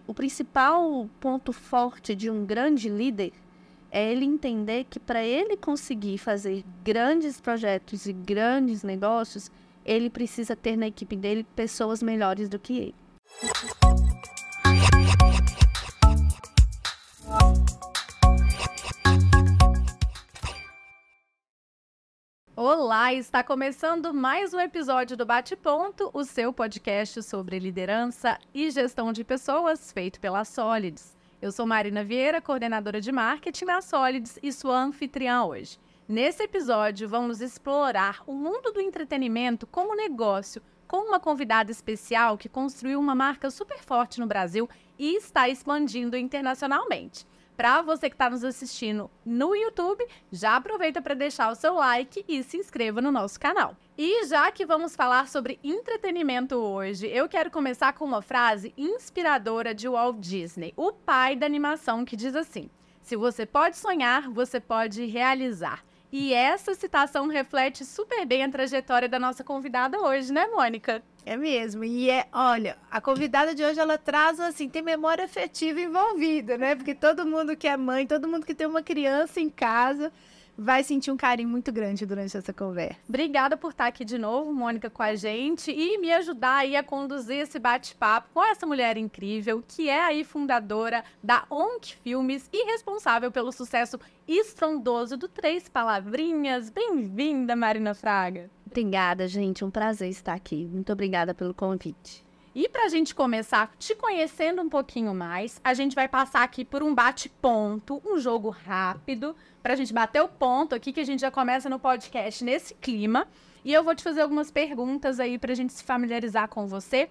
o principal ponto forte de um grande líder é ele entender que para ele conseguir fazer grandes projetos e grandes negócios, ele precisa ter na equipe dele pessoas melhores do que ele. Olá, está começando mais um episódio do Bate Ponto, o seu podcast sobre liderança e gestão de pessoas, feito pela Solids. Eu sou Marina Vieira, coordenadora de marketing na Solids e sua anfitriã hoje. Nesse episódio, vamos explorar o mundo do entretenimento como negócio, com uma convidada especial que construiu uma marca super forte no Brasil e está expandindo internacionalmente. Para você que está nos assistindo no YouTube, já aproveita para deixar o seu like e se inscreva no nosso canal. E já que vamos falar sobre entretenimento hoje, eu quero começar com uma frase inspiradora de Walt Disney, o pai da animação, que diz assim: "Se você pode sonhar, você pode realizar." E essa citação reflete super bem a trajetória da nossa convidada hoje, né, Mônica? É mesmo. E olha, a convidada de hoje, ela traz, assim, tem memória afetiva envolvida, né? Porque todo mundo que é mãe, todo mundo que tem uma criança em casa vai sentir um carinho muito grande durante essa conversa. Obrigada por estar aqui de novo, Mônica, com a gente e me ajudar aí a conduzir esse bate-papo com essa mulher incrível, que é aí fundadora da ONC Filmes e responsável pelo sucesso estrondoso do Três Palavrinhas. Bem-vinda, Marina Fraga. Obrigada, gente. Um prazer estar aqui. Muito obrigada pelo convite. E para a gente começar te conhecendo um pouquinho mais, a gente vai passar aqui por um bate-ponto, um jogo rápido, para a gente bater o ponto aqui, que a gente já começa no podcast nesse clima. E eu vou te fazer algumas perguntas aí para a gente se familiarizar com você.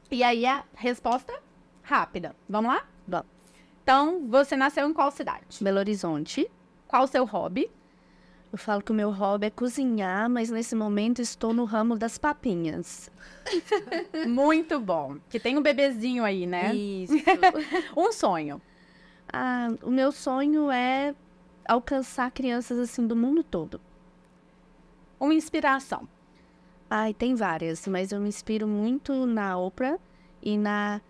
E aí a resposta rápida. Vamos lá? Vamos. Então, você nasceu em qual cidade? Belo Horizonte. Qual o seu hobby? Eu falo que o meu hobby é cozinhar, mas nesse momento estou no ramo das papinhas. Muito bom. Que tem um bebezinho aí, né? Isso. Um sonho. O meu sonho é alcançar crianças assim do mundo todo. Uma inspiração. Tem várias, mas eu me inspiro muito na Oprah e na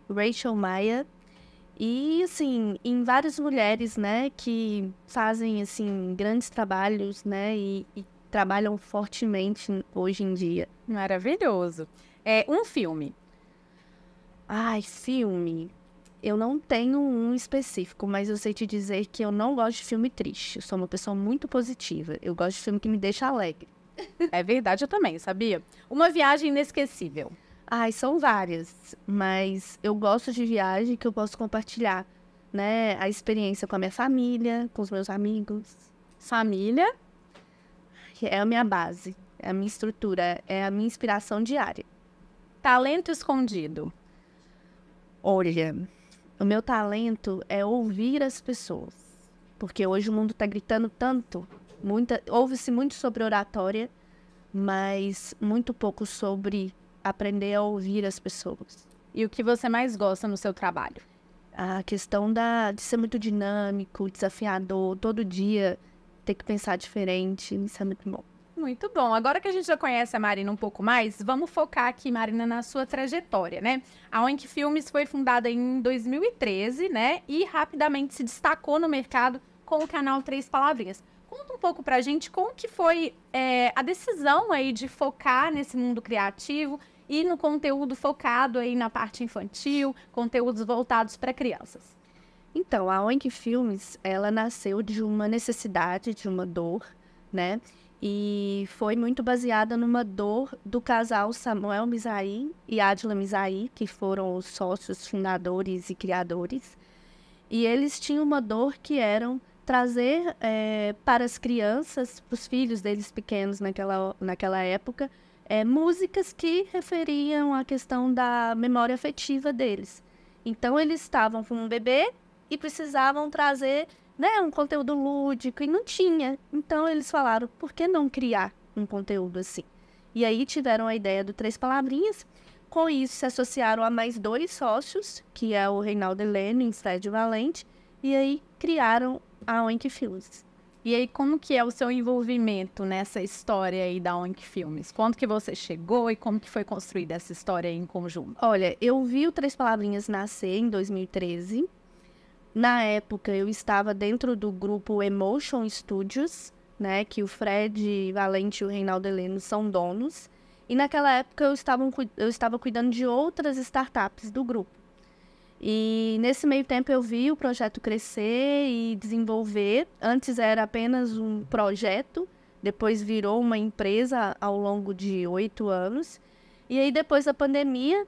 Rachel Maia. E, assim, em várias mulheres, né, que fazem, assim, grandes trabalhos, né, e trabalham fortemente hoje em dia. Maravilhoso. Um filme. Filme. Eu não tenho um específico, mas eu sei te dizer que eu não gosto de filme triste. Eu sou uma pessoa muito positiva. Eu gosto de filme que me deixa alegre. É verdade, eu também, sabia? Uma viagem inesquecível. São várias, mas eu gosto de viagem que eu posso compartilhar, né? A experiência com a minha família, com os meus amigos. Família é a minha base, é a minha estrutura, é a minha inspiração diária. Talento escondido. Olha, o meu talento é ouvir as pessoas, porque hoje o mundo está gritando tanto, ouve-se muito sobre oratória, mas muito pouco sobre aprender a ouvir as pessoas. E o que você mais gosta no seu trabalho? A questão de ser muito dinâmico, desafiador, todo dia ter que pensar diferente, isso é muito bom. Muito bom. Agora que a gente já conhece a Marina um pouco mais, vamos focar aqui, Marina, na sua trajetória, né? A ONC Filmes foi fundada em 2013, né? E rapidamente se destacou no mercado com o canal Três Palavrinhas. Conta um pouco pra gente como que foi a decisão aí de focar nesse mundo criativo e no conteúdo focado aí na parte infantil, conteúdos voltados para crianças. Então, a ONC Filmes, ela nasceu de uma necessidade, de uma dor, né? E foi muito baseada numa dor do casal Samuel Misaí e Adila Misaí, que foram os sócios fundadores e criadores. E eles tinham uma dor que eram trazer para as crianças, para os filhos deles pequenos naquela época, músicas que referiam à questão da memória afetiva deles. Então, eles estavam com um bebê e precisavam trazer, né, um conteúdo lúdico, e não tinha. Então, eles falaram, por que não criar um conteúdo assim? E aí tiveram a ideia do Três Palavrinhas. Com isso, se associaram a mais 2 sócios, que é o Reinaldo Heleno e o Fred Valente, e aí criaram a ONC Filmes. E aí, como que é o seu envolvimento nessa história aí da ONC Filmes? Quando que você chegou e como que foi construída essa história aí em conjunto? Olha, eu vi o Três Palavrinhas nascer em 2013. Na época, eu estava dentro do grupo Emotion Studios, né, que o Fred Valente e o Reinaldo Heleno são donos. E naquela época, eu estava cuidando de outras startups do grupo. E nesse meio tempo eu vi o projeto crescer e desenvolver. Antes era apenas um projeto, depois virou uma empresa ao longo de 8 anos. E aí depois da pandemia,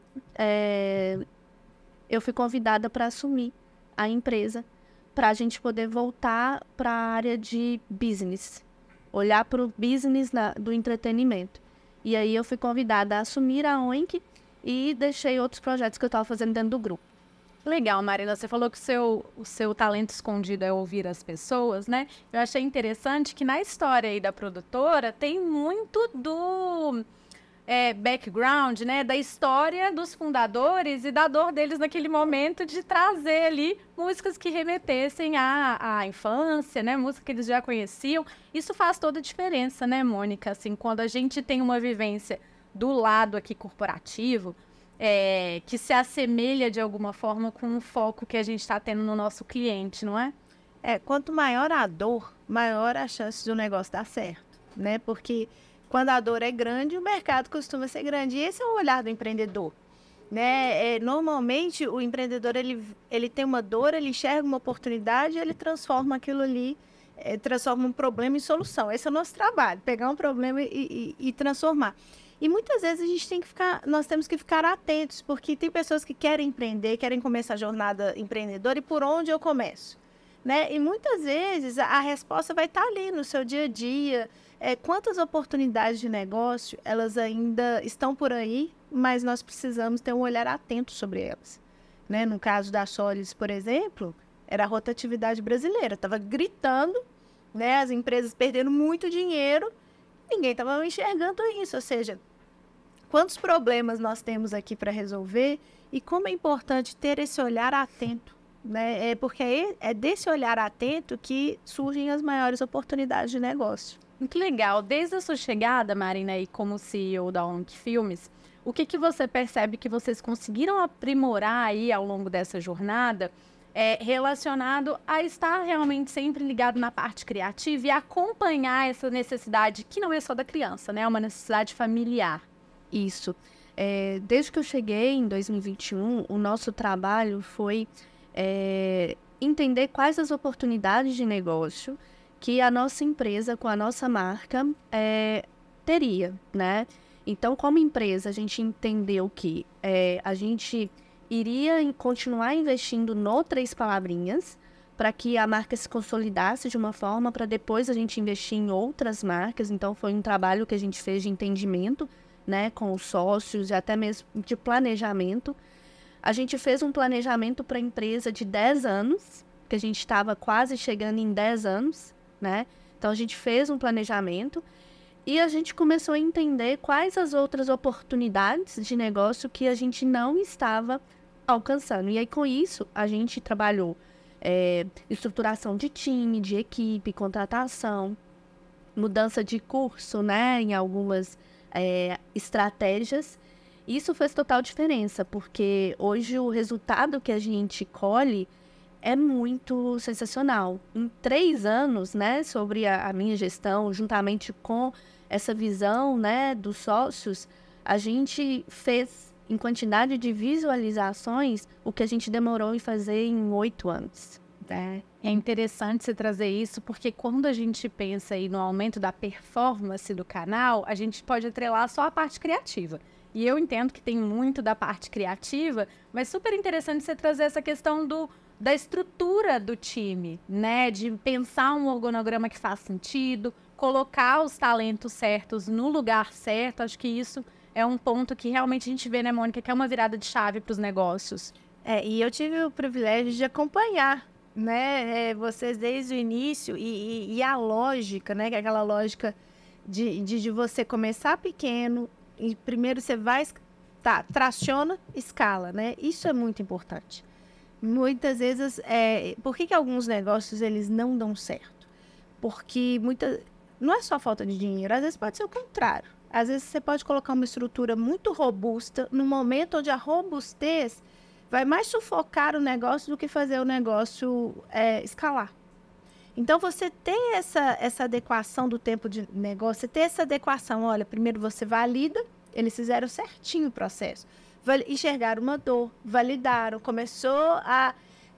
eu fui convidada para assumir a empresa, para a gente poder voltar para a área de business, olhar para o business do entretenimento. E aí eu fui convidada a assumir a ONC e deixei outros projetos que eu estava fazendo dentro do grupo. Legal, Marina, você falou que o seu talento escondido é ouvir as pessoas, né? Eu achei interessante que na história aí da produtora tem muito do background, né? Da história dos fundadores e da dor deles naquele momento de trazer ali músicas que remetessem à infância, né? Música que eles já conheciam. Isso faz toda a diferença, né, Mônica? Assim, quando a gente tem uma vivência do lado aqui corporativo, que se assemelha de alguma forma com o foco que a gente está tendo no nosso cliente, não é? Quanto maior a dor, maior a chance do negócio dar certo, né? Porque quando a dor é grande, o mercado costuma ser grande. E esse é o olhar do empreendedor, né? Normalmente, o empreendedor, ele tem uma dor, ele enxerga uma oportunidade, ele transforma aquilo ali, transforma um problema em solução. Esse é o nosso trabalho, pegar um problema e transformar. E muitas vezes nós temos que ficar atentos, porque tem pessoas que querem empreender, querem começar a jornada empreendedora, e por onde eu começo? Né? E muitas vezes a resposta vai estar ali no seu dia a dia. Quantas oportunidades de negócio, elas ainda estão por aí, mas nós precisamos ter um olhar atento sobre elas. Né? No caso da Solis, por exemplo, era a rotatividade brasileira, estava gritando, né? As empresas perdendo muito dinheiro, ninguém estava enxergando isso, ou seja, quantos problemas nós temos aqui para resolver e como é importante ter esse olhar atento, né? Porque é desse olhar atento que surgem as maiores oportunidades de negócio. Muito legal. Desde a sua chegada, Marina, aí como CEO da ONC Filmes, o que você percebe que vocês conseguiram aprimorar aí ao longo dessa jornada relacionado a estar realmente sempre ligado na parte criativa e acompanhar essa necessidade, que não é só da criança, né? É uma necessidade familiar. Isso. Desde que eu cheguei em 2021, o nosso trabalho foi entender quais as oportunidades de negócio que a nossa empresa, com a nossa marca, teria, né? Então, como empresa, a gente entendeu que a gente iria continuar investindo no Três Palavrinhas para que a marca se consolidasse de uma forma para depois a gente investir em outras marcas. Então, foi um trabalho que a gente fez de entendimento, né, com os sócios e até mesmo de planejamento. A gente fez um planejamento para a empresa de 10 anos, que a gente estava quase chegando em 10 anos, né? Então, a gente fez um planejamento e a gente começou a entender quais as outras oportunidades de negócio que a gente não estava alcançando. E aí, com isso, a gente trabalhou estruturação de time, de equipe, contratação, mudança de curso, né, em algumas estratégias. Isso fez total diferença, porque hoje o resultado que a gente colhe é muito sensacional. Em 3 anos, né, sobre a minha gestão, juntamente com essa visão, né, dos sócios, a gente fez, em quantidade de visualizações, o que a gente demorou em fazer em 8 anos. É interessante você trazer isso, porque quando a gente pensa aí no aumento da performance do canal, a gente pode atrelar só a parte criativa. E eu entendo que tem muito da parte criativa, mas super interessante você trazer essa questão da estrutura do time, né? De pensar um organograma que faz sentido, colocar os talentos certos no lugar certo. Acho que isso é um ponto que realmente a gente vê, né, Mônica, que é uma virada de chave para os negócios. E eu tive o privilégio de acompanhar, né, vocês desde o início e a lógica, né, que é aquela lógica de você começar pequeno e primeiro você vai, traciona, escala, né? Isso é muito importante. Muitas vezes, por que alguns negócios eles não dão certo? porque não é só falta de dinheiro, às vezes pode ser o contrário. Às vezes você pode colocar uma estrutura muito robusta no momento onde a robustez vai mais sufocar o negócio do que fazer o negócio escalar. Então, você ter essa adequação do tempo de negócio, você ter essa adequação, olha, primeiro você valida, eles fizeram certinho o processo, enxergaram uma dor, validaram,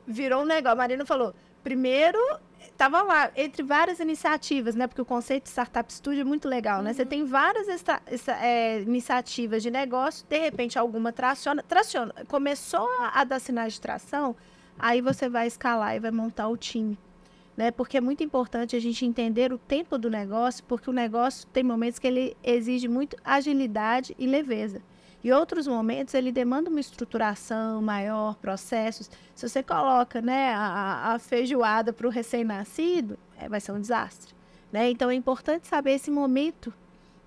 virou um negócio. A Marina falou, primeiro, estava lá, entre várias iniciativas, né? Porque o conceito de Startup Studio é muito legal, né? Você tem várias iniciativas de negócio, de repente alguma traciona, começou a dar sinais de tração, aí você vai escalar e vai montar o time. Né? Porque é muito importante a gente entender o tempo do negócio, porque o negócio tem momentos que ele exige muito agilidade e leveza. E outros momentos ele demanda uma estruturação maior, processos. Se você coloca, né, a feijoada para o recém-nascido, vai ser um desastre. Né? Então é importante saber esse momento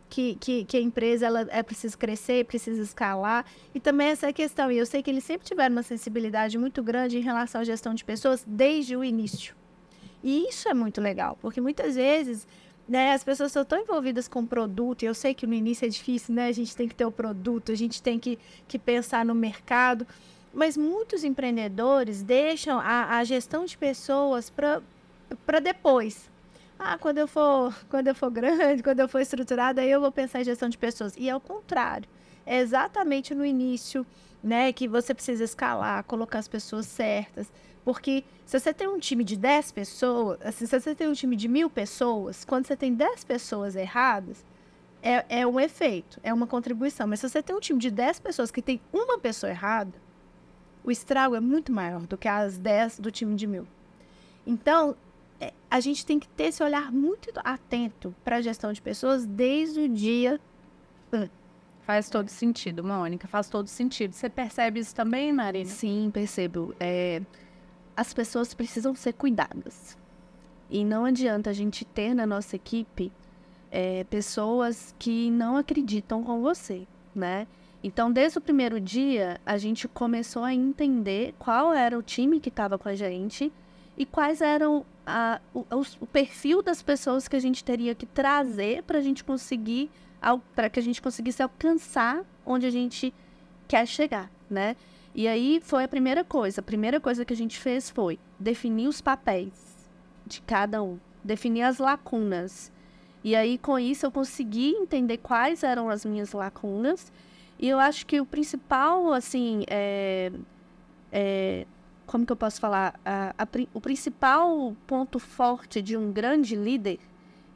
que a empresa é precisa crescer, precisa escalar. E também essa questão, e eu sei que eles sempre tiveram uma sensibilidade muito grande em relação à gestão de pessoas desde o início. E isso é muito legal, porque muitas vezes, né, as pessoas estão tão envolvidas com o produto, e eu sei que no início é difícil, né? A gente tem que ter o produto, a gente tem que pensar no mercado, mas muitos empreendedores deixam a gestão de pessoas para depois. Quando eu for grande, quando eu for estruturada, aí eu vou pensar em gestão de pessoas. E é o contrário. É exatamente no início, né, que você precisa escalar, colocar as pessoas certas. Porque se você tem um time de 10 pessoas, assim, se você tem um time de 1.000 pessoas, quando você tem 10 pessoas erradas, é um efeito, é uma contribuição. Mas se você tem um time de 10 pessoas que tem uma pessoa errada, o estrago é muito maior do que as 10 do time de 1.000. Então, a gente tem que ter esse olhar muito atento para a gestão de pessoas desde o dia. Faz todo sentido, Mônica, faz todo sentido. Você percebe isso também, Marina? Sim, percebo. As pessoas precisam ser cuidadas. E não adianta a gente ter na nossa equipe pessoas que não acreditam com você, né? Então, desde o primeiro dia, a gente começou a entender qual era o time que estava com a gente e quais eram o perfil das pessoas que a gente teria que trazer para que a gente conseguisse alcançar onde a gente quer chegar, né? E aí foi a primeira coisa. A primeira coisa que a gente fez foi definir os papéis de cada um, definir as lacunas. E aí, com isso, eu consegui entender quais eram as minhas lacunas. E eu acho que o principal, assim, como que eu posso falar? O principal ponto forte de um grande líder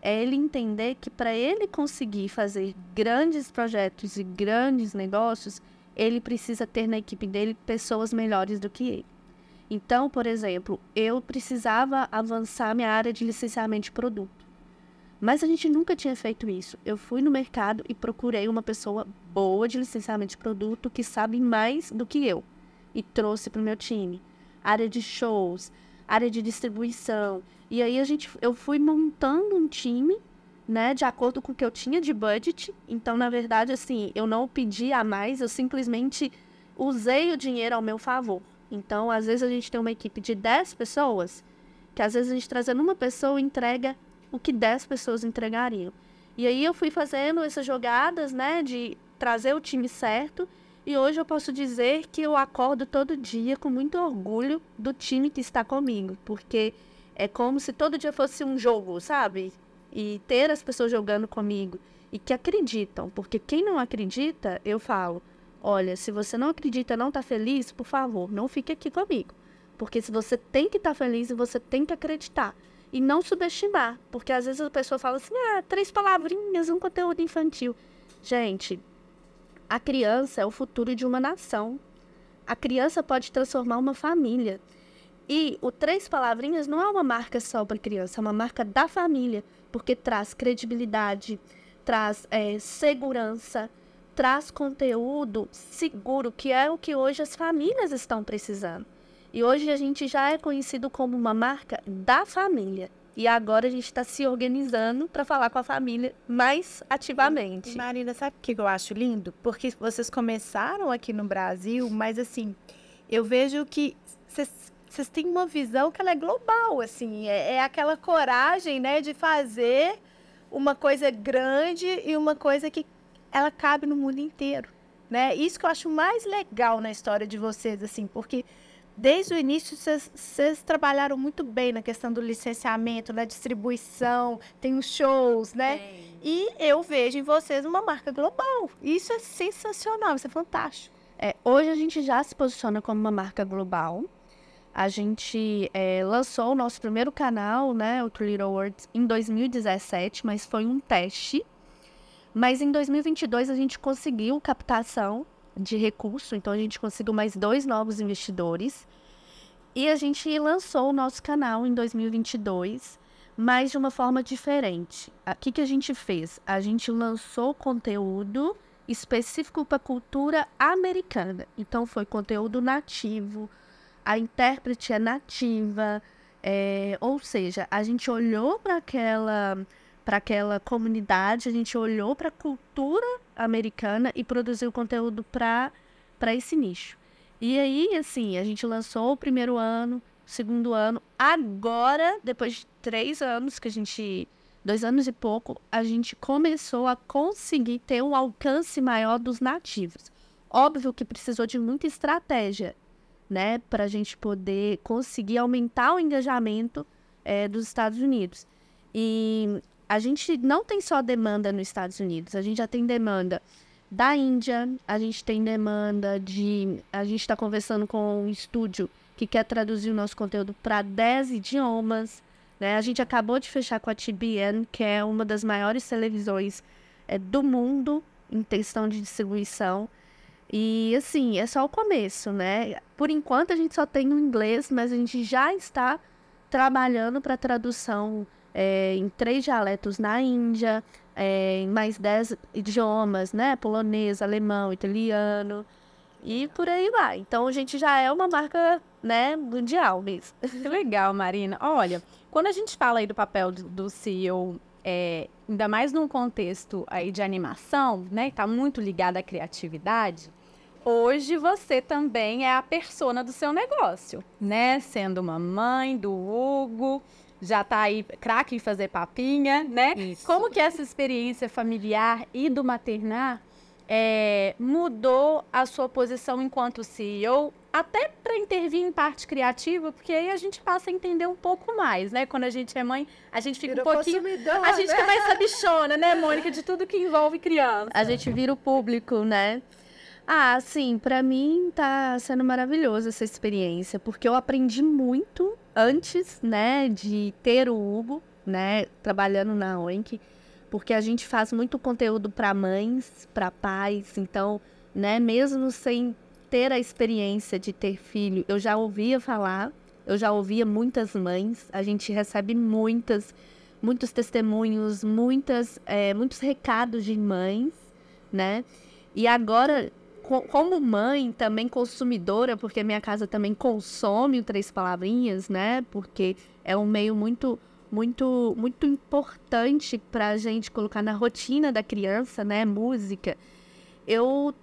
é ele entender que para ele conseguir fazer grandes projetos e grandes negócios, ele precisa ter na equipe dele pessoas melhores do que ele. Então, por exemplo, eu precisava avançar minha área de licenciamento de produto. Mas a gente nunca tinha feito isso. Eu fui no mercado e procurei uma pessoa boa de licenciamento de produto que sabe mais do que eu. E trouxe para o meu time. Área de shows, área de distribuição. E aí eu fui montando um time, né, de acordo com o que eu tinha de budget. Então, na verdade, assim, eu não pedi a mais, eu simplesmente usei o dinheiro ao meu favor. Então, às vezes a gente tem uma equipe de 10 pessoas, que às vezes a gente trazendo uma pessoa entrega o que 10 pessoas entregariam. E aí eu fui fazendo essas jogadas, né, de trazer o time certo. E hoje eu posso dizer que eu acordo todo dia com muito orgulho do time que está comigo, porque é como se todo dia fosse um jogo, sabe? E ter as pessoas jogando comigo e que acreditam, porque quem não acredita, eu falo, olha, se você não acredita, não está feliz, por favor, não fique aqui comigo. Porque se você tem que estar feliz, você tem que acreditar. E não subestimar, porque às vezes a pessoa fala assim, 3 palavrinhas, um conteúdo infantil. Gente, a criança é o futuro de uma nação. A criança pode transformar uma família. E o 3 palavrinhas não é uma marca só para criança, é uma marca da família, porque traz credibilidade, traz segurança, traz conteúdo seguro, que é o que hoje as famílias estão precisando. E hoje a gente já é conhecido como uma marca da família. E agora a gente está se organizando para falar com a família mais ativamente. E Marina, sabe o que eu acho lindo? Porque vocês começaram aqui no Brasil, mas assim, eu vejo que vocês têm uma visão que ela é global, assim, é aquela coragem, né, de fazer uma coisa grande e uma coisa que ela cabe no mundo inteiro, né? Isso que eu acho mais legal na história de vocês, assim, porque desde o início vocês trabalharam muito bem na questão do licenciamento, na distribuição, tem os shows, né? E eu vejo em vocês uma marca global. Isso é sensacional, isso é fantástico. Hoje a gente já se posiciona como uma marca global. A gente lançou o nosso primeiro canal, né, o Three Little Words, em 2017, mas foi um teste. Mas em 2022 a gente conseguiu captação de recurso, então a gente conseguiu mais 2 novos investidores. E a gente lançou o nosso canal em 2022, mas de uma forma diferente. O que a gente fez? A gente lançou conteúdo específico para a cultura americana. Então foi conteúdo nativo, a intérprete é nativa, ou seja, a gente olhou para aquela comunidade, a gente olhou para a cultura americana e produziu conteúdo para esse nicho. E aí, assim, a gente lançou o primeiro ano, o segundo ano. Agora, depois de 3 anos, 2 anos e pouco, a gente começou a conseguir ter um alcance maior dos nativos. Óbvio que precisou de muita estratégia, né, para a gente poder conseguir aumentar o engajamento dos Estados Unidos. E a gente não tem só demanda nos Estados Unidos, a gente já tem demanda da Índia, a gente tem demanda a gente está conversando com um estúdio que quer traduzir o nosso conteúdo para 10 idiomas, né? A gente acabou de fechar com a TBN, que é uma das maiores televisões do mundo em questão de distribuição. E, assim, é só o começo, né? Por enquanto, a gente só tem o inglês, mas a gente já está trabalhando para tradução em 3 dialetos na Índia, em mais 10 idiomas, né? Polonês, alemão, italiano e por aí vai. Então, a gente já é uma marca, né, mundial mesmo. Que legal, Marina. Olha, quando a gente fala aí do papel do CEO, ainda mais num contexto aí de animação, né, que tá muito ligado à criatividade, hoje você também é a persona do seu negócio, né? Sendo uma mãe do Hugo, já tá aí craque em fazer papinha, né? Isso. Como que essa experiência familiar e do maternar mudou a sua posição enquanto CEO, até para intervir em parte criativa, porque aí a gente passa a entender um pouco mais, né? Quando a gente é mãe, a gente fica um pouquinho... A gente fica mais sabichona, né, Mônica? De tudo que envolve criança. A gente vira o público, né? Ah, sim, para mim tá sendo maravilhoso essa experiência, porque eu aprendi muito antes, né, de ter o Hugo, né, trabalhando na Oink, porque a gente faz muito conteúdo para mães, para pais, então, né, mesmo sem ter a experiência de ter filho, eu já ouvia falar, eu já ouvia muitas mães, a gente recebe muitos testemunhos, muitos recados de mães, né, e agora... Como mãe, também consumidora, porque minha casa também consome o 3 Palavrinhas, né? Porque é um meio muito importante para a gente colocar na rotina da criança, né? Música. Eu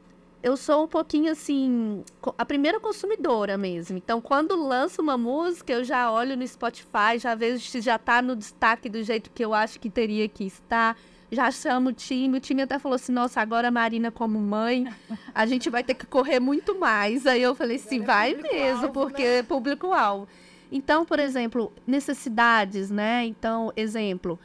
sou um pouquinho, assim, a primeira consumidora mesmo. Então, quando lanço uma música, eu já olho no Spotify, já vejo se já tá no destaque do jeito que eu acho que teria que estar. Já chamo o time até falou assim, nossa, agora a Marina como mãe, a gente vai ter que correr muito mais. Aí eu falei assim, vai mesmo, porque é público-alvo. Então, por exemplo, necessidades, né? Então, exemplo,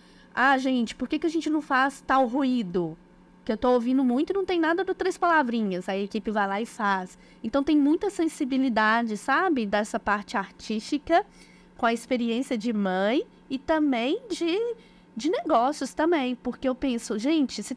gente, por que a gente não faz tal ruído? Que eu tô ouvindo muito e não tem nada do 3 Palavrinhas. Aí a equipe vai lá e faz. Então, tem muita sensibilidade, sabe? Dessa parte artística, com a experiência de mãe e também de negócios também, porque eu penso, gente, se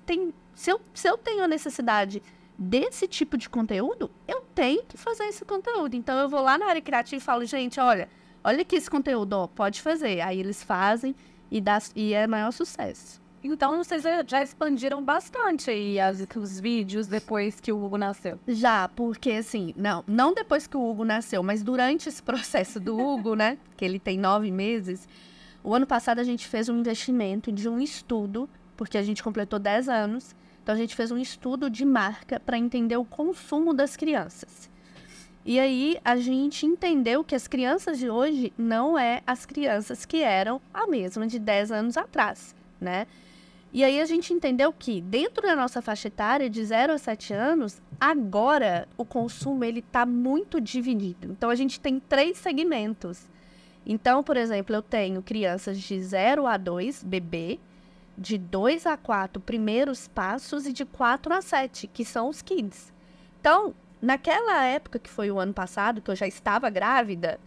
eu tenho a necessidade desse tipo de conteúdo, eu tenho que fazer esse conteúdo. Então, eu vou lá na área criativa e falo, gente, olha aqui esse conteúdo, ó, pode fazer. Aí eles fazem e é maior sucesso. Então, vocês já expandiram bastante aí os vídeos depois que o Hugo nasceu. Já, porque assim, não depois que o Hugo nasceu, mas durante esse processo do Hugo, né, que ele tem 9 meses... O ano passado a gente fez um investimento de um estudo, porque a gente completou 10 anos, então a gente fez um estudo de marca para entender o consumo das crianças. E aí a gente entendeu que as crianças de hoje não é as crianças que eram a mesma de 10 anos atrás, né? E aí a gente entendeu que dentro da nossa faixa etária de 0 a 7 anos, agora o consumo ele está muito dividido. Então a gente tem 3 segmentos. Então, por exemplo, eu tenho crianças de 0 a 2, bebê, de 2 a 4, primeiros passos, e de 4 a 7, que são os kids. Então, naquela época, que foi o ano passado, que eu já estava grávida,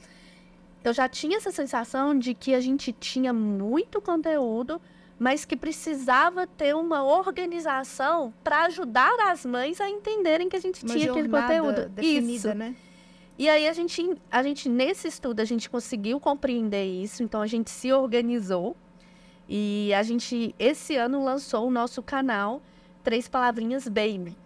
eu já tinha essa sensação de que a gente tinha muito conteúdo, mas que precisava ter uma organização para ajudar as mães a entenderem que a gente tinha aquele conteúdo. Definida, isso. Né? E aí a gente, nesse estudo, a gente conseguiu compreender isso, então a gente se organizou e a gente, esse ano, lançou o nosso canal 3 Palavrinhas Baby,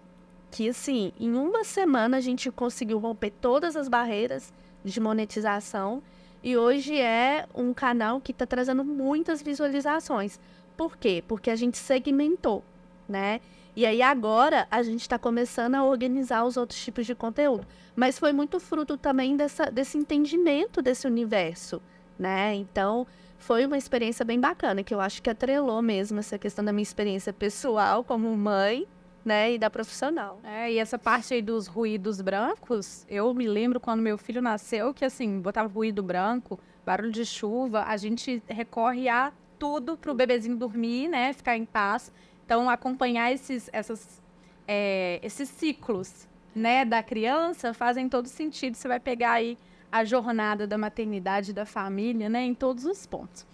que assim, em uma semana a gente conseguiu romper todas as barreiras de monetização e hoje é um canal que está trazendo muitas visualizações. Por quê? Porque a gente segmentou, né? E aí agora a gente está começando a organizar os outros tipos de conteúdo. Mas foi muito fruto também desse entendimento desse universo, né? Então, foi uma experiência bem bacana, que eu acho que atrelou mesmo essa questão da minha experiência pessoal como mãe, né? E da profissional. E essa parte aí dos ruídos brancos, eu me lembro quando meu filho nasceu, que assim, botava ruído branco, barulho de chuva, a gente recorre a tudo para o bebezinho dormir, né? Ficar em paz. Então, acompanhar esses ciclos, né, da criança fazem todo sentido. Você vai pegar aí a jornada da maternidade da família, né, em todos os pontos.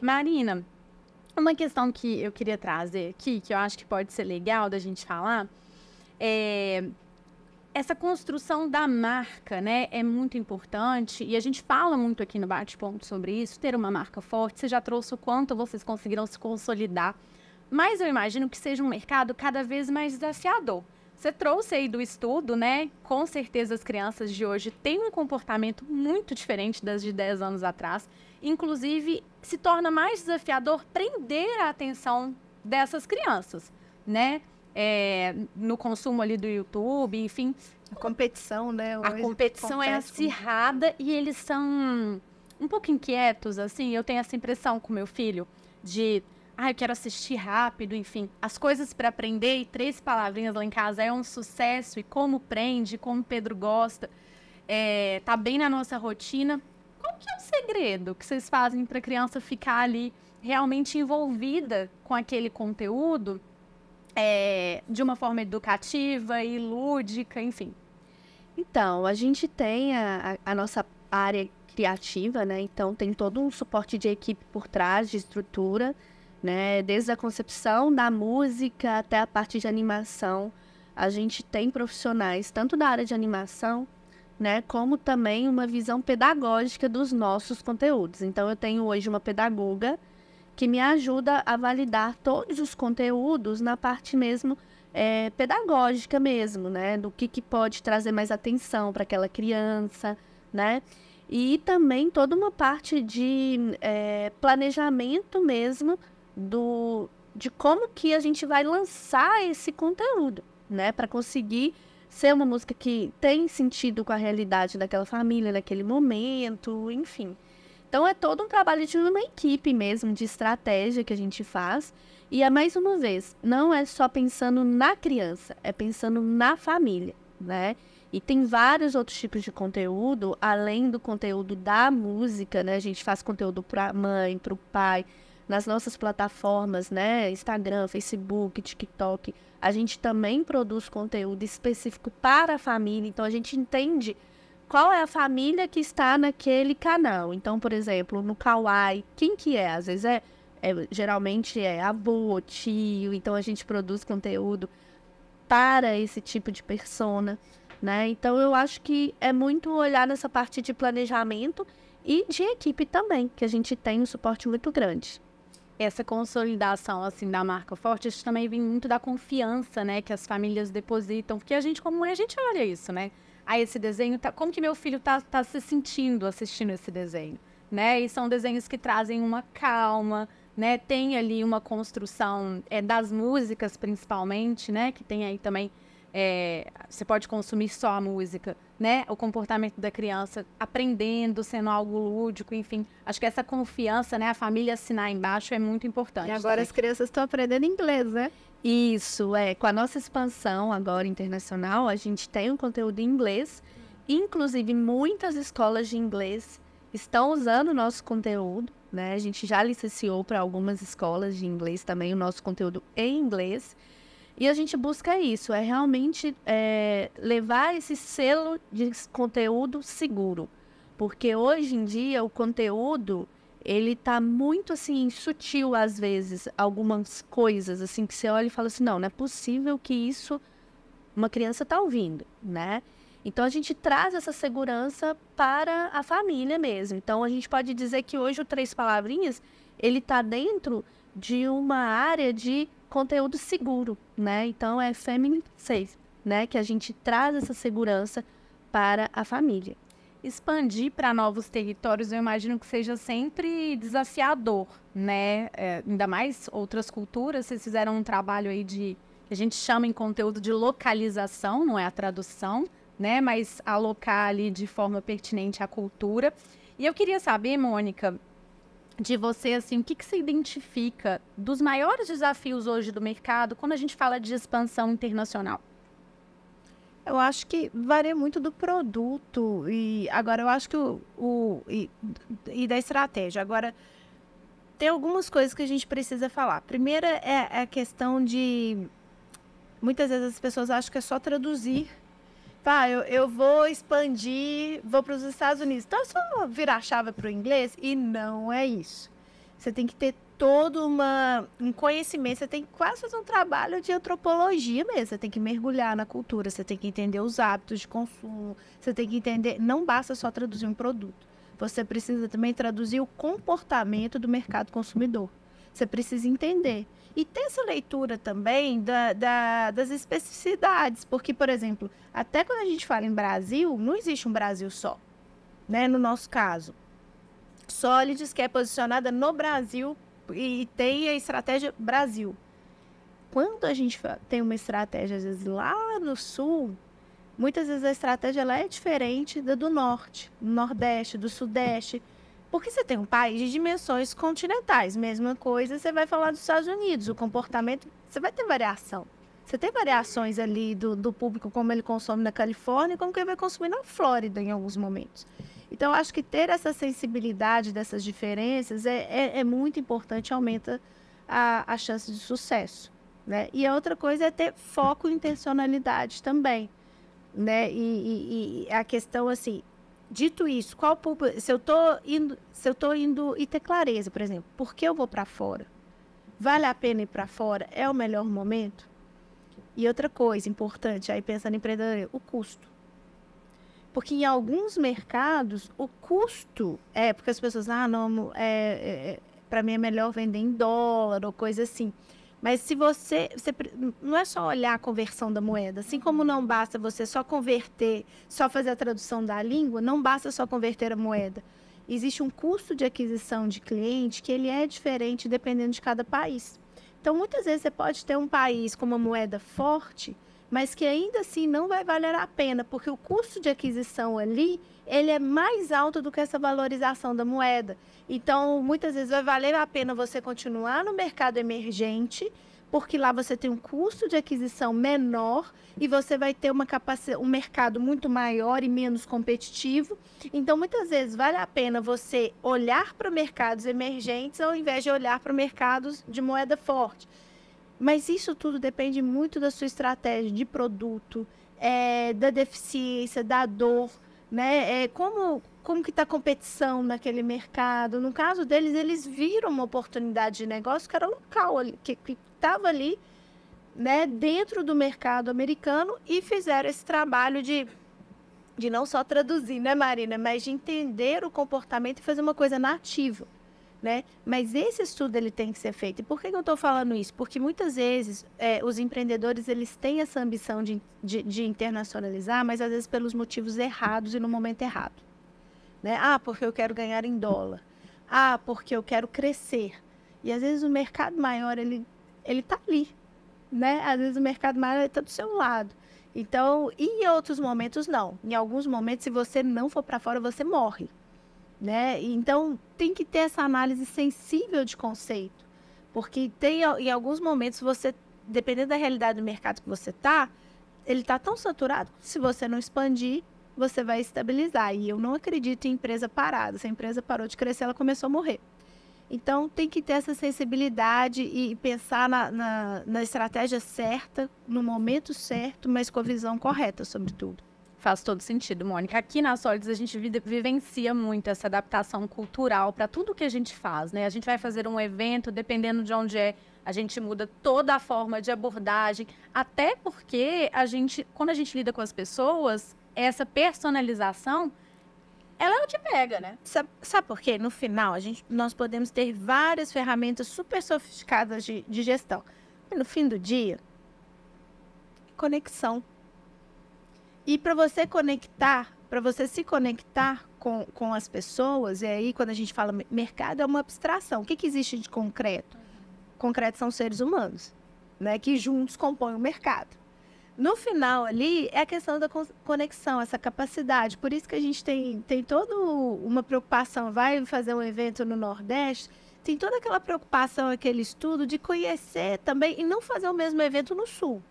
Marina, uma questão que eu queria trazer aqui, que eu acho que pode ser legal da gente falar, essa construção da marca, né, é muito importante e a gente fala muito aqui no Bate-Ponto sobre isso, ter uma marca forte. Você já trouxe o quanto vocês conseguiram se consolidar, mas eu imagino que seja um mercado cada vez mais desafiador. Você trouxe aí do estudo, né? Com certeza as crianças de hoje têm um comportamento muito diferente das de 10 anos atrás. Inclusive, se torna mais desafiador prender a atenção dessas crianças, né? No consumo ali do YouTube, enfim. A competição, né? A competição é acirrada e eles são um pouco inquietos, assim. Eu tenho essa impressão com meu filho de... eu quero assistir rápido, enfim. As coisas para aprender e 3 palavrinhas lá em casa é um sucesso. E como prende, como o Pedro gosta. Tá bem na nossa rotina. Qual que é o segredo que vocês fazem para a criança ficar ali realmente envolvida com aquele conteúdo de uma forma educativa e lúdica, enfim? Então, a gente tem a nossa área criativa, né? Então, tem todo um suporte de equipe por trás, de estrutura, né? Desde a concepção da música até a parte de animação, a gente tem profissionais tanto da área de animação, né, como também uma visão pedagógica dos nossos conteúdos. Então, eu tenho hoje uma pedagoga que me ajuda a validar todos os conteúdos na parte mesmo pedagógica mesmo, né, do que pode trazer mais atenção para aquela criança, né? E também toda uma parte de planejamento mesmo de como que a gente vai lançar esse conteúdo, né? Para conseguir ser uma música que tem sentido com a realidade daquela família, naquele momento, enfim. Então, é todo um trabalho de uma equipe mesmo, de estratégia que a gente faz. E, mais uma vez, não é só pensando na criança, é pensando na família, né? E tem vários outros tipos de conteúdo, além do conteúdo da música, né? A gente faz conteúdo para a mãe, para o pai, nas nossas plataformas, né? Instagram, Facebook, TikTok. A gente também produz conteúdo específico para a família. Então, a gente entende qual é a família que está naquele canal. Então, por exemplo, no Kawaii, quem que é? Às vezes geralmente é avô, tio. Então, a gente produz conteúdo para esse tipo de persona, né? Então, eu acho que é muito olhar nessa parte de planejamento e de equipe também, que a gente tem um suporte muito grande. Essa consolidação, assim, da marca forte, isso também vem muito da confiança, né, que as famílias depositam, porque a gente, como mãe, a gente olha isso, né? Esse desenho, como que meu filho tá se sentindo assistindo esse desenho, né? E são desenhos que trazem uma calma, né? Tem ali uma construção das músicas, principalmente, né? Que tem aí também você pode consumir só a música, né? O comportamento da criança aprendendo, sendo algo lúdico, enfim. Acho que essa confiança, né? A família assinar embaixo é muito importante. E agora as crianças estão aprendendo inglês, né? Isso, com a nossa expansão agora internacional, a gente tem um conteúdo em inglês. Inclusive, muitas escolas de inglês estão usando o nosso conteúdo, né? A gente já licenciou para algumas escolas de inglês também o nosso conteúdo em inglês. E a gente busca isso, realmente levar esse selo de conteúdo seguro. Porque hoje em dia o conteúdo, ele tá muito assim, sutil às vezes, algumas coisas assim que você olha e fala assim, não é possível que isso uma criança tá ouvindo, né? Então a gente traz essa segurança para a família mesmo. Então a gente pode dizer que hoje o Três Palavrinhas, ele tá dentro de uma área de conteúdo seguro, né? Então é family safe, né? Que a gente traz essa segurança para a família. Expandir para novos territórios, eu imagino que seja sempre desafiador, né? Ainda mais outras culturas, vocês fizeram um trabalho aí que a gente chama em conteúdo de localização, não é a tradução, né? Mas alocar ali de forma pertinente à cultura. E eu queria saber, Mônica, de você, assim, o que você identifica dos maiores desafios hoje do mercado quando a gente fala de expansão internacional? Eu acho que varia muito do produto e agora eu acho que e da estratégia. Agora, tem algumas coisas que a gente precisa falar. Primeira é a questão de... Muitas vezes as pessoas acham que é só traduzir. Eu vou expandir, vou para os Estados Unidos. Então é só virar a chave para o inglês? E não é isso. Você tem que ter todo um conhecimento, você tem que quase fazer um trabalho de antropologia mesmo. Você tem que mergulhar na cultura, você tem que entender os hábitos de consumo, você tem que entender... Não basta só traduzir um produto. Você precisa também traduzir o comportamento do mercado consumidor. Você precisa entender. E ter essa leitura também das especificidades, porque, por exemplo, até quando a gente fala em Brasil, não existe um Brasil só, né? No nosso caso, Solids, que é posicionada no Brasil e tem a estratégia Brasil. Quando a gente tem uma estratégia, às vezes, lá no Sul, muitas vezes a estratégia ela é diferente da do Norte, do Nordeste, do Sudeste. Porque você tem um país de dimensões continentais. Mesma coisa, você vai falar dos Estados Unidos. O comportamento, você vai ter variação. Você tem variações ali do público, como ele consome na Califórnia, como que ele vai consumir na Flórida em alguns momentos. Então, acho que ter essa sensibilidade dessas diferenças é muito importante, aumenta a chance de sucesso, né? E a outra coisa é ter foco e intencionalidade também, né? E a questão, assim... Dito isso, qual público, se eu tô indo e ter clareza, por exemplo, por que eu vou para fora? Vale a pena ir para fora? É o melhor momento? E outra coisa importante, aí pensando em empreendedorismo, o custo. Porque em alguns mercados, o custo porque as pessoas, para mim é melhor vender em dólar ou coisa assim. Mas se você não é só olhar a conversão da moeda, assim como não basta você só converter, só fazer a tradução da língua, não basta só converter a moeda. Existe um custo de aquisição de cliente que ele é diferente dependendo de cada país. Então, muitas vezes você pode ter um país com uma moeda forte, mas que ainda assim não vai valer a pena, porque o custo de aquisição ali, ele é mais alto do que essa valorização da moeda. Então, muitas vezes vai valer a pena você continuar no mercado emergente, porque lá você tem um custo de aquisição menor e você vai ter um mercado muito maior e menos competitivo. Então, muitas vezes vale a pena você olhar para mercados emergentes ao invés de olhar para mercados de moeda forte. Mas isso tudo depende muito da sua estratégia de produto, da deficiência, da dor, né? Como que está a competição naquele mercado. No caso deles, eles viram uma oportunidade de negócio que era local, que estava ali, né, dentro do mercado americano e fizeram esse trabalho de não só traduzir, né, Marina, mas de entender o comportamento e fazer uma coisa nativa, né? Mas esse estudo ele tem que ser feito. E por que eu estou falando isso? Porque muitas vezes os empreendedores eles têm essa ambição de internacionalizar, mas às vezes pelos motivos errados e no momento errado. Né? Porque eu quero ganhar em dólar. Porque eu quero crescer. E às vezes o mercado maior, ele está ali. Né? Às vezes o mercado maior está do seu lado. Então, e em outros momentos, não. Em alguns momentos, se você não for para fora, você morre, né? Então, tem que ter essa análise sensível de conceito. Porque em alguns momentos, você, dependendo da realidade do mercado que você está, ele está tão saturado que se você não expandir, você vai estabilizar. E eu não acredito em empresa parada. Se a empresa parou de crescer, ela começou a morrer. Então, tem que ter essa sensibilidade e pensar na estratégia certa, no momento certo, mas com a visão correta, sobretudo. Faz todo sentido, Mônica. Aqui na Sólidos a gente vivencia muito essa adaptação cultural para tudo que a gente faz, né? A gente vai fazer um evento, dependendo de onde é, a gente muda toda a forma de abordagem, até porque quando a gente lida com as pessoas, essa personalização, ela é o que pega, né? Sabe por quê? No final, nós podemos ter várias ferramentas super sofisticadas de gestão. E no fim do dia, conexão. E para você conectar, para você se conectar com as pessoas, e aí quando a gente fala mercado, é uma abstração. O que existe de concreto? Concreto são seres humanos, né, que juntos compõem o mercado. No final ali, é a questão da conexão, essa capacidade. Por isso que a gente tem toda uma preocupação, vai fazer um evento no Nordeste, tem toda aquela preocupação, aquele estudo de conhecer também e não fazer o mesmo evento no Sul.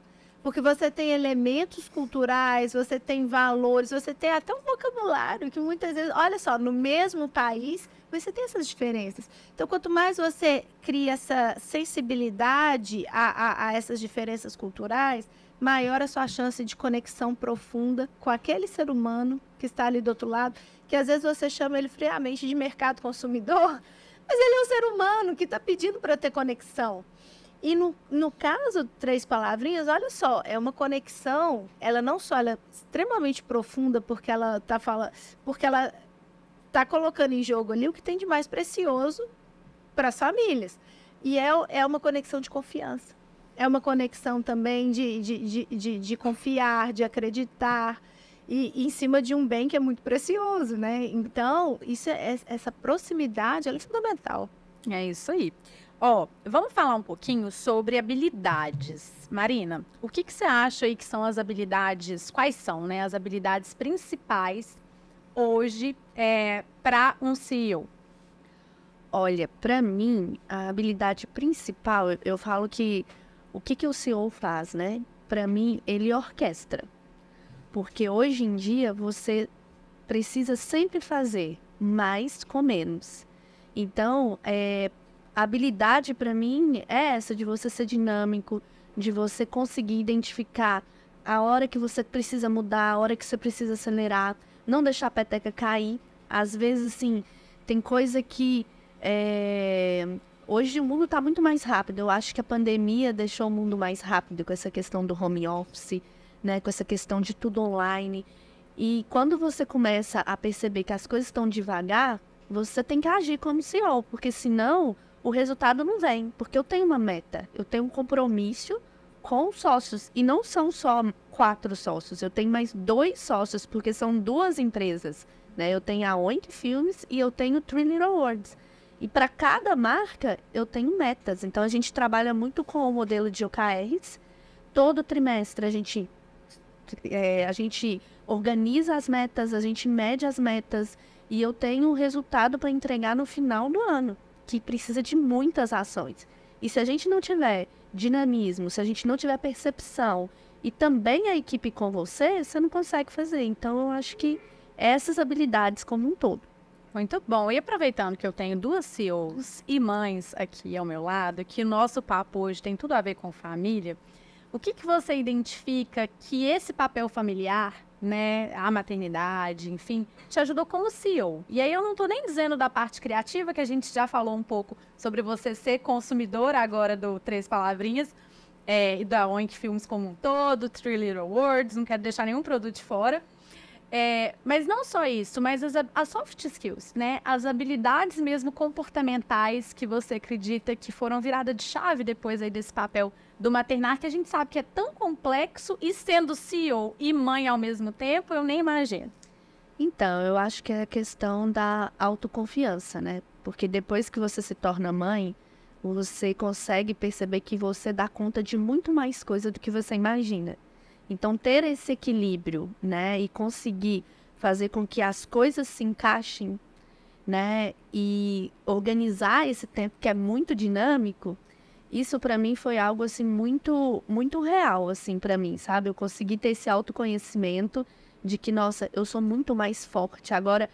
Porque você tem elementos culturais, você tem valores, você tem até um vocabulário que muitas vezes, olha só, no mesmo país, você tem essas diferenças. Então, quanto mais você cria essa sensibilidade a essas diferenças culturais, maior a sua chance de conexão profunda com aquele ser humano que está ali do outro lado, que às vezes você chama ele friamente de mercado consumidor, mas ele é um ser humano que está pedindo para ter conexão. E no caso, Três Palavrinhas, olha só, é uma conexão, ela não só ela é extremamente profunda, porque ela está colocando em jogo ali o que tem de mais precioso para as famílias. E é uma conexão de confiança. É uma conexão também de confiar, de acreditar, e em cima de um bem que é muito precioso, né? Então, essa proximidade, ela é fundamental. É isso aí. Vamos falar um pouquinho sobre habilidades. Marina, o que você acha aí que são as habilidades, quais são, né, as habilidades principais hoje para um CEO? Olha, para mim, a habilidade principal, eu falo que o que o CEO faz, né? Para mim, ele orquestra. Porque hoje em dia, você precisa sempre fazer mais com menos. Então, a habilidade, para mim, é essa de você ser dinâmico, de você conseguir identificar a hora que você precisa mudar, a hora que você precisa acelerar, não deixar a peteca cair. Às vezes, assim, tem coisa que... Hoje o mundo está muito mais rápido. Eu acho que a pandemia deixou o mundo mais rápido com essa questão do home office, né? Com essa questão de tudo online. E quando você começa a perceber que as coisas estão devagar, você tem que agir como CEO, porque senão o resultado não vem. Porque eu tenho uma meta, eu tenho um compromisso com os sócios. E não são só 4 sócios, eu tenho mais 2 sócios, porque são 2 empresas, né? Eu tenho a Oink Filmes e eu tenho Three Little Words. E para cada marca, eu tenho metas. Então, a gente trabalha muito com o modelo de OKRs. Todo trimestre, a gente organiza as metas, a gente mede as metas. E eu tenho o resultado para entregar no final do ano, que precisa de muitas ações. E se a gente não tiver dinamismo, se a gente não tiver percepção e também a equipe com você não consegue fazer. Então, eu acho que essas habilidades como um todo. Muito bom. E aproveitando que eu tenho 2 CEOs e mães aqui ao meu lado, que o nosso papo hoje tem tudo a ver com família, o que você identifica que esse papel familiar, né, a maternidade, enfim, te ajudou como CEO? E aí eu não estou nem dizendo da parte criativa, que a gente já falou um pouco sobre você ser consumidora agora do Três Palavrinhas, e da Oink Filmes como um todo, Three Little Words, não quero deixar nenhum produto de fora. Mas não só isso, mas as soft skills, né? As habilidades mesmo comportamentais que você acredita que foram virada de chave depois aí desse papel do maternar, que a gente sabe que é tão complexo, e sendo CEO e mãe ao mesmo tempo, eu nem imagino. Então, eu acho que é a questão da autoconfiança, né? Porque depois que você se torna mãe, você consegue perceber que você dá conta de muito mais coisa do que você imagina. Então, ter esse equilíbrio, né, e conseguir fazer com que as coisas se encaixem, né, e organizar esse tempo que é muito dinâmico, isso para mim foi algo assim muito muito real assim para mim, sabe? Eu consegui ter esse autoconhecimento de que, nossa, eu sou muito mais forte agora,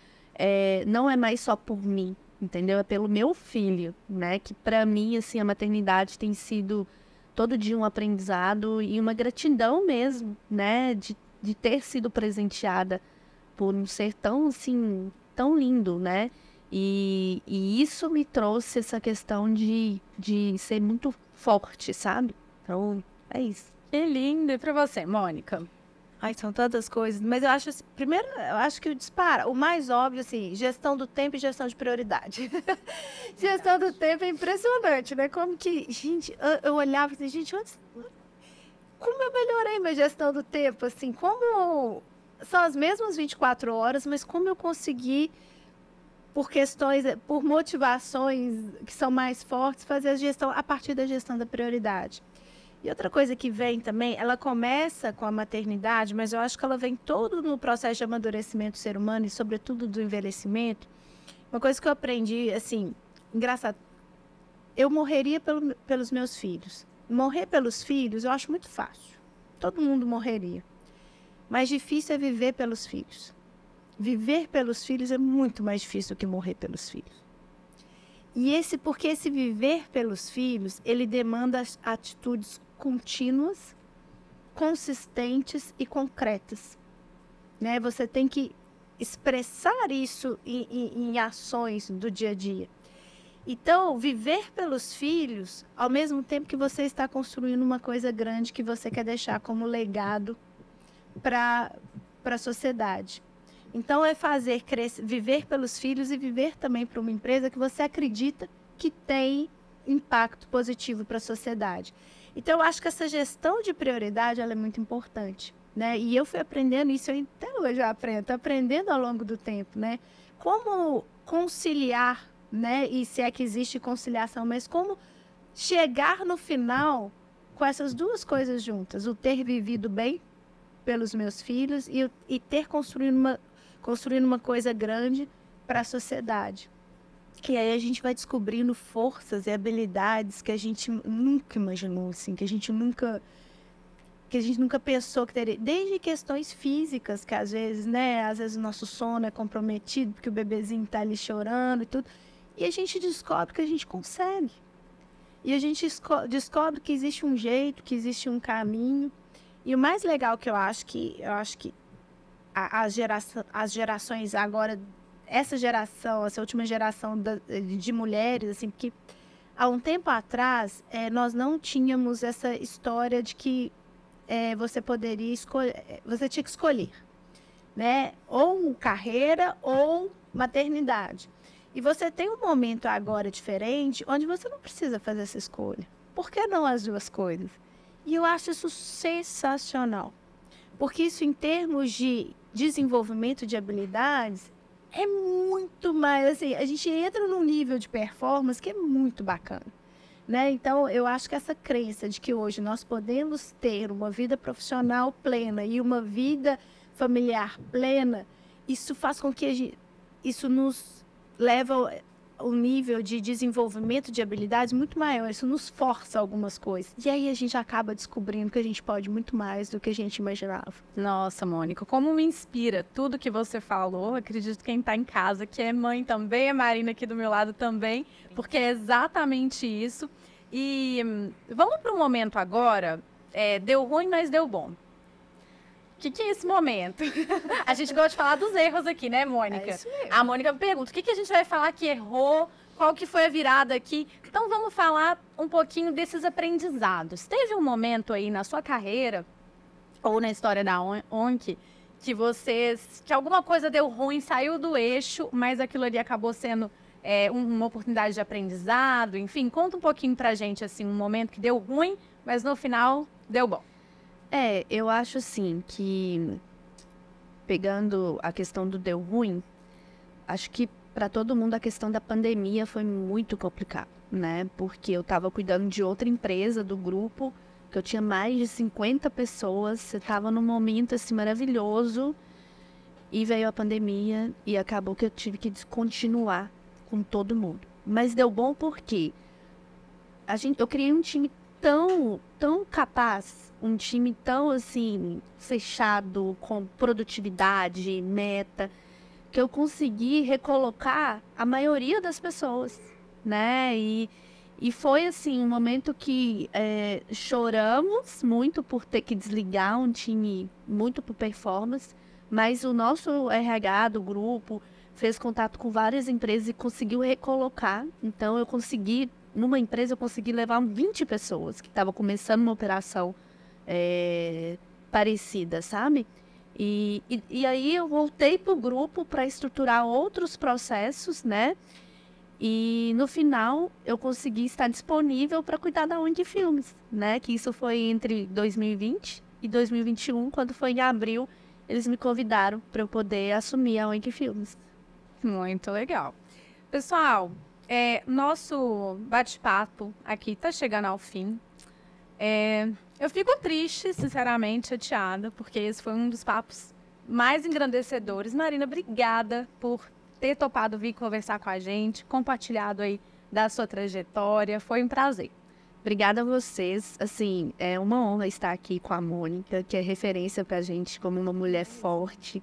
não é mais só por mim, entendeu? É pelo meu filho, né? Que para mim assim a maternidade tem sido todo dia um aprendizado e uma gratidão mesmo, né? De ter sido presenteada por um ser tão assim, tão lindo, né? E isso me trouxe essa questão de ser muito forte, sabe? Então, é isso. Que lindo! E pra você, Mônica? Ai, são tantas coisas. Mas eu acho, assim, primeiro, eu acho que o mais óbvio, assim, gestão do tempo e gestão de prioridade. Gestão do tempo é impressionante, né? Como que, gente, eu olhava e assim, gente, como eu melhorei minha gestão do tempo, assim, como são as mesmas 24 horas, mas como eu consegui, por questões, por motivações que são mais fortes, fazer a gestão a partir da gestão da prioridade. E outra coisa que vem também, ela começa com a maternidade, mas eu acho que ela vem todo no processo de amadurecimento do ser humano e, sobretudo, do envelhecimento. Uma coisa que eu aprendi, assim, engraçado, eu morreria pelos meus filhos. Morrer pelos filhos eu acho muito fácil. Todo mundo morreria. Mais difícil é viver pelos filhos. Viver pelos filhos é muito mais difícil do que morrer pelos filhos. Porque esse viver pelos filhos, ele demanda atitudes contínuas, consistentes e concretas, né? Você tem que expressar isso em ações do dia a dia. Então, viver pelos filhos, ao mesmo tempo que você está construindo uma coisa grande que você quer deixar como legado para a sociedade. Então, é viver pelos filhos e viver também para uma empresa que você acredita que tem impacto positivo para a sociedade. Então, eu acho que essa gestão de prioridade ela é muito importante, né? E eu fui aprendendo isso, eu até hoje aprendo, estou aprendendo ao longo do tempo, né? Como conciliar, né? E se é que existe conciliação, mas como chegar no final com essas duas coisas juntas, o ter vivido bem pelos meus filhos e ter construindo uma coisa grande para a sociedade. Que aí a gente vai descobrindo forças e habilidades que a gente nunca imaginou, assim, que a gente nunca pensou que teria. Desde questões físicas, que às vezes, né, às vezes o nosso sono é comprometido, porque o bebezinho está ali chorando e tudo. E a gente descobre que a gente consegue. E a gente descobre que existe um jeito, que existe um caminho. E o mais legal que eu acho que as gerações agora, essa última geração de mulheres, assim, porque há um tempo atrás nós não tínhamos essa história de que você poderia escolher, você tinha que escolher, né? Ou carreira ou maternidade. E você tem um momento agora diferente, onde você não precisa fazer essa escolha. Por que não as duas coisas? E eu acho isso sensacional. Porque isso, em termos de desenvolvimento de habilidades, é muito mais, assim, a gente entra num nível de performance que é muito bacana, né? Então, eu acho que essa crença de que hoje nós podemos ter uma vida profissional plena e uma vida familiar plena, isso faz com que isso nos leva um nível de desenvolvimento de habilidades muito maior. Isso nos força algumas coisas. E aí a gente acaba descobrindo que a gente pode muito mais do que a gente imaginava. Nossa, Mônica, como me inspira tudo que você falou. Acredito que quem está em casa, que é mãe também, a Marina aqui do meu lado também, porque é exatamente isso. E vamos para um momento agora, deu ruim, mas deu bom. O que é esse momento? A gente gosta de falar dos erros aqui, né, Mônica? É isso mesmo. A Mônica me pergunta, o que a gente vai falar que errou? Qual que foi a virada aqui? Então, vamos falar um pouquinho desses aprendizados. Teve um momento aí na sua carreira, ou na história da ONC, que alguma coisa deu ruim, saiu do eixo, mas aquilo ali acabou sendo uma oportunidade de aprendizado, enfim, conta um pouquinho pra gente, assim, um momento que deu ruim, mas no final deu bom. Eu acho assim que, pegando a questão do deu ruim, acho que para todo mundo a questão da pandemia foi muito complicada, né? Porque eu estava cuidando de outra empresa do grupo, porque eu tinha mais de 50 pessoas, eu estava num momento assim maravilhoso, e veio a pandemia e acabou que eu tive que descontinuar com todo mundo. Mas deu bom porque eu criei um time tão capaz, um time tão assim fechado, com produtividade, meta, que eu consegui recolocar a maioria das pessoas, né? E foi assim um momento que choramos muito por ter que desligar um time muito por performance, mas o nosso RH do grupo fez contato com várias empresas e conseguiu recolocar. Então numa empresa eu consegui levar 20 pessoas que estavam começando uma operação parecida, sabe? E aí eu voltei para o grupo para estruturar outros processos, né? E no final eu consegui estar disponível para cuidar da ONG Filmes, né? Que isso foi entre 2020 e 2021, quando foi em abril, eles me convidaram para eu poder assumir a ONG Filmes. Muito legal. Pessoal, nosso bate-papo aqui está chegando ao fim. Eu fico triste, sinceramente, chateada, porque esse foi um dos papos mais engrandecedores. Marina, obrigada por ter topado vir conversar com a gente, compartilhado aí da sua trajetória. Foi um prazer. Obrigada a vocês. Assim, é uma honra estar aqui com a Mônica, que é referência pra gente como uma mulher forte,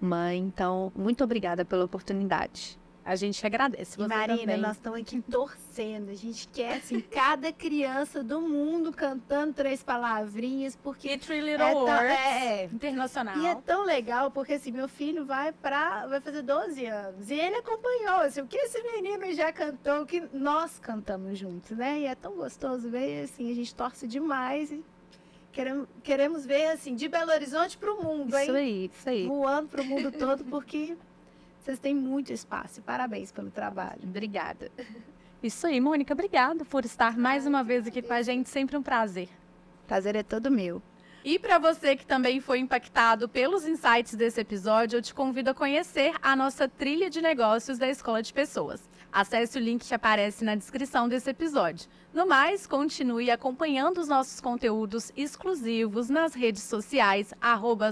mãe. Então, muito obrigada pela oportunidade. A gente agradece. E Marina, nós estamos aqui torcendo. A gente quer, assim, cada criança do mundo cantando 3 palavrinhas, porque... E Three Little Words, internacional. E é tão legal, porque, assim, meu filho vai fazer 12 anos. E ele acompanhou, assim, o que esse menino já cantou, que nós cantamos juntos, né? E é tão gostoso ver, assim, a gente torce demais e queremos ver, assim, de Belo Horizonte para o mundo, hein? Isso aí. Voando para o mundo todo, porque... Vocês têm muito espaço. Parabéns pelo trabalho. Obrigada. Isso aí, Mônica. Obrigada por estar mais uma vez aqui com a gente. Sempre um prazer. Prazer é todo meu. E para você que também foi impactado pelos insights desse episódio, eu te convido a conhecer a nossa trilha de negócios da Escola de Pessoas. Acesse o link que aparece na descrição desse episódio. No mais, continue acompanhando os nossos conteúdos exclusivos nas redes sociais,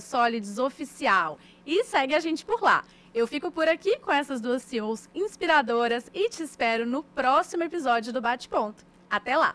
@solidesoficial. E segue a gente por lá. Eu fico por aqui com essas duas CEOs inspiradoras e te espero no próximo episódio do Bate Ponto. Até lá!